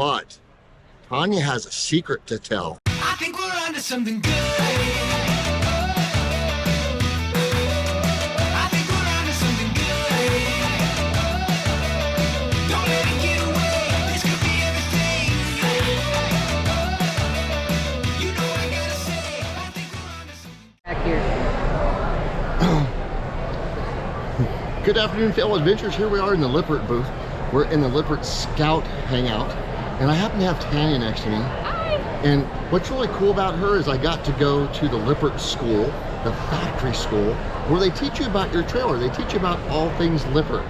But Tanya has a secret to tell. I think we're onto something good. I think we're onto something good. Don't let it get away. This could be everything. You know I gotta say, I think we're onto something. Back here. Good afternoon, fellow adventurers. Here we are in the Lippert booth. We're in the Lippert Scout hangout, and I happen to have Tanya next to me. Hi. And what's really cool about her is I got to go to the Lippert school, the factory school, where they teach you about your trailer. They teach you about all things Lippert.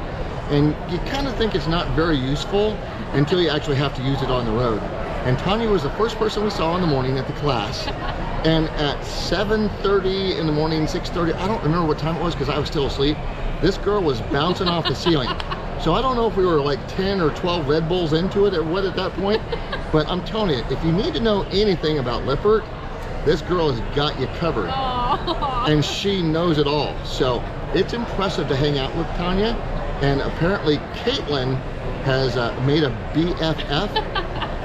And you kind of think it's not very useful until you actually have to use it on the road. And Tanya was the first person we saw in the morning at the class. And at 7:30 in the morning, 6:30, I don't remember what time it was because I was still asleep, this girl was bouncing off the ceiling. So I don't know if we were like 10 or 12 Red Bulls into it or what at that point, but I'm telling you, if you need to know anything about Lippert, this girl has got you covered. Aww. And she knows it all. So it's impressive to hang out with Tanya. And apparently Caitlin has made a BFF,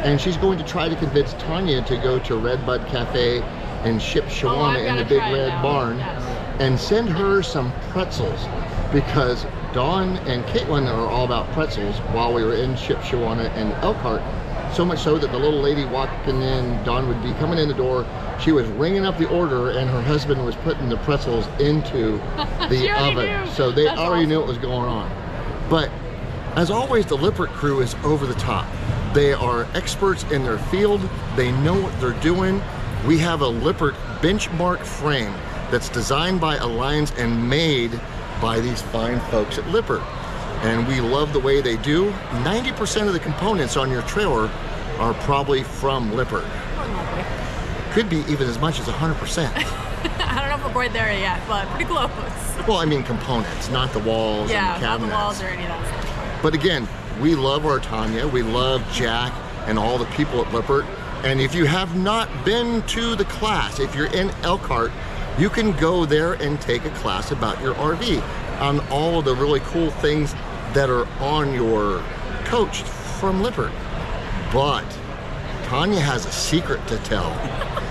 and she's going to try to convince Tanya to go to Redbud Cafe in Shipshewana in the Big Red Barn, yes, and send her some pretzels, because Dawn and Caitlin are all about pretzels while we were in Shipshewana and Elkhart. So much so that the little lady walking in, Dawn would be coming in the door, she was ringing up the order, and her husband was putting the pretzels into the oven. Knew. So they That's already awesome. knew what was going on. But as always, the Lippert crew is over the top. They are experts in their field. They know what they're doing. We have a Lippert benchmark frame that's designed by Alliance and made by these fine folks at Lippert. And we love the way they do. 90% of the components on your trailer are probably from Lippert. More than likely. Could be even as much as 100%. I don't know if we're quite there yet, but pretty close. Well, I mean components, not the walls Yeah, and the not the cabinets. walls or any of that stuff. But again, we love our Tanya, we love Jack and all the people at Lippert. And if you have not been to the class, if you're in Elkhart, you can go there and take a class about your RV on all of the really cool things that are on your coach from Lippert. But Tanya has a secret to tell.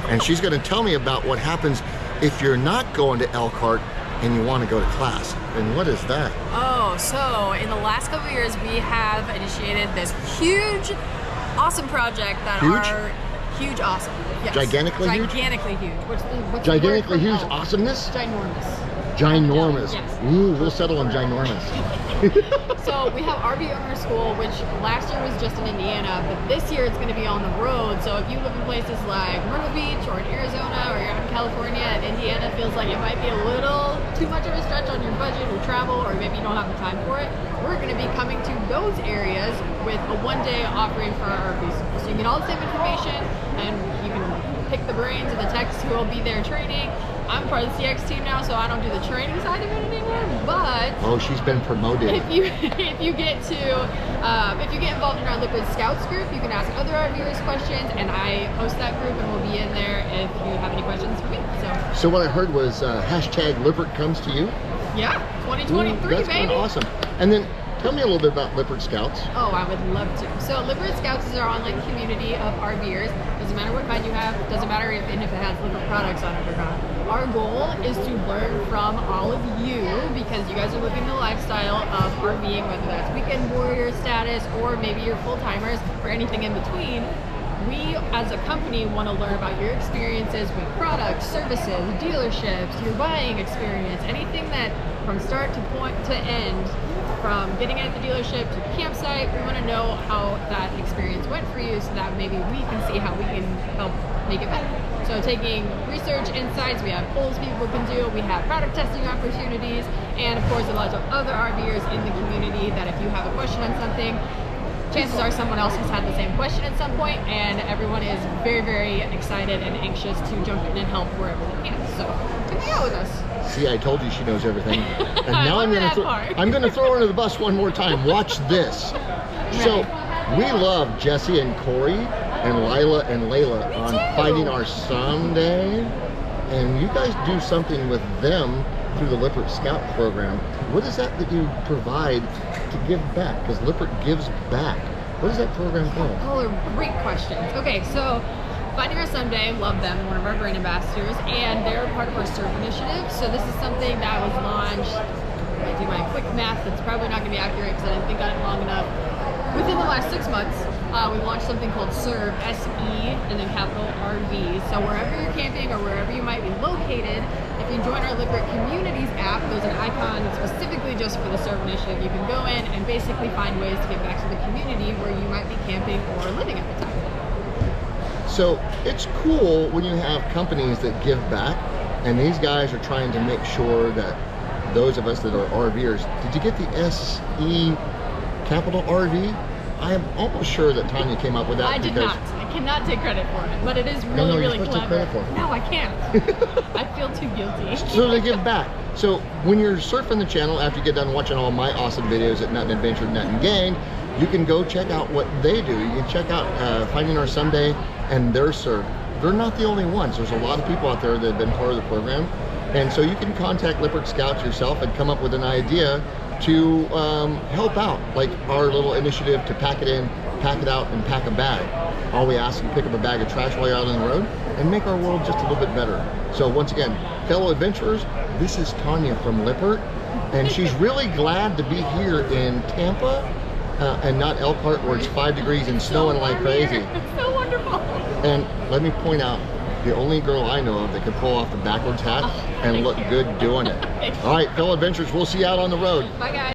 And she's gonna tell me about what happens if you're not going to Elkhart and you want to go to class. And what is that? Oh, so in the last couple of years, we have initiated this huge, awesome project that Huge? are huge, awesome. Yes. Gigantically huge? Gigantically huge. What's the word Gigantically for huge elf? awesomeness? Ginormous. Ginormous. Yes. Ooh, we'll settle on ginormous. So we have RV Owner School, which last year was just in Indiana, but this year it's going to be on the road. So if you live in places like Myrtle Beach or in Arizona or you're out in California and Indiana feels like it might be a little too much of a stretch on your budget or travel, or maybe you don't have the time for it, we're going to be coming to those areas with a one-day offering for our RVs. So you get all the same information and you can pick the brains of the techs who will be there training. I'm part of the CX team now, so I don't do the training side of it anymore, but Oh, she's been promoted. if you get involved in our Lippert Scouts group, you can ask other RVers questions, and I host that group, and we'll be in there if you have any questions for me. So what I heard was hashtag Lippert comes to you. Yeah, Ooh, 2023, that's baby. kinda awesome. And then tell me a little bit about Lippert Scouts. Oh, I would love to. So Lippert Scouts is our online community of RVers. Doesn't matter what kind you have, doesn't matter if it has Lippert products on it or not. Our goal is to learn from all of you, because you guys are living the lifestyle of RVing, whether that's weekend warrior status or maybe you're full-timers or anything in between. We, as a company, want to learn about your experiences with products, services, dealerships, your buying experience, anything that from start to point to end, from getting at the dealership to the campsite. We want to know how that experience went for you so that maybe we can see how we can help make it better. So taking research insights, we have polls people can do, we have product testing opportunities, and of course a lot of other RVers in the community that if you have a question on something, chances are someone else has had the same question at some point, and everyone is very, very excited and anxious to jump in and help wherever they can. So come hang out with us. See, I told you she knows everything. And I now love that part. I'm gonna throw her under the bus one more time. Watch this. So we love Jesse and Corey and Lila and Layla on too. Fighting Our Someday. And you guys do something with them through the Lippert Scout program. What is that you provide to give back? Because Lippert gives back. What is that program called? Oh, they're great questions. Okay, so Finding Our Someday, love them, one of our brand ambassadors, and they're part of our SeRV initiative. So this is something that was launched, I do my quick math, that's probably not gonna be accurate because I didn't think on it long enough. Within the last 6 months, we launched something called SeRV, S-E, and then capital R-V. So wherever you're camping or wherever you might be located, if you join our Lippert Communities app, there's an icon specifically just for the SeRV initiative. You can go in and basically find ways to get back to the community where you might be camping or living at the time. So it's cool when you have companies that give back, and these guys are trying to make sure that those of us that are RVers, did you get the S-E capital RV? I am almost sure that Tanya came up with that. I did not. I cannot take credit for it, but it is really, No, you're really supposed to take clever. credit for it. No, I can't. I feel too guilty. So they give back. So when you're surfing the channel after you get done watching all my awesome videos at Nut and Adventure, Nut and Gain, you can go check out what they do. You can check out Finding Our Someday and their SeRV. They're not the only ones. There's a lot of people out there that have been part of the program. And so you can contact Lippert Scouts yourself and come up with an idea to help out, like our little initiative to pack it in, pack it out, and pack a bag. All we ask is pick up a bag of trash while you're out on the road and make our world just a little bit better. So once again, fellow adventurers, this is Tanya from Lippert, and she's really glad to be here in Tampa and not Elkhart where it's 5 degrees and snowing like crazy. It's so wonderful. And let me point out, the only girl I know of that can pull off the backwards hat and look good doing it. All right, fellow adventurers, we'll see you out on the road. Bye, guys.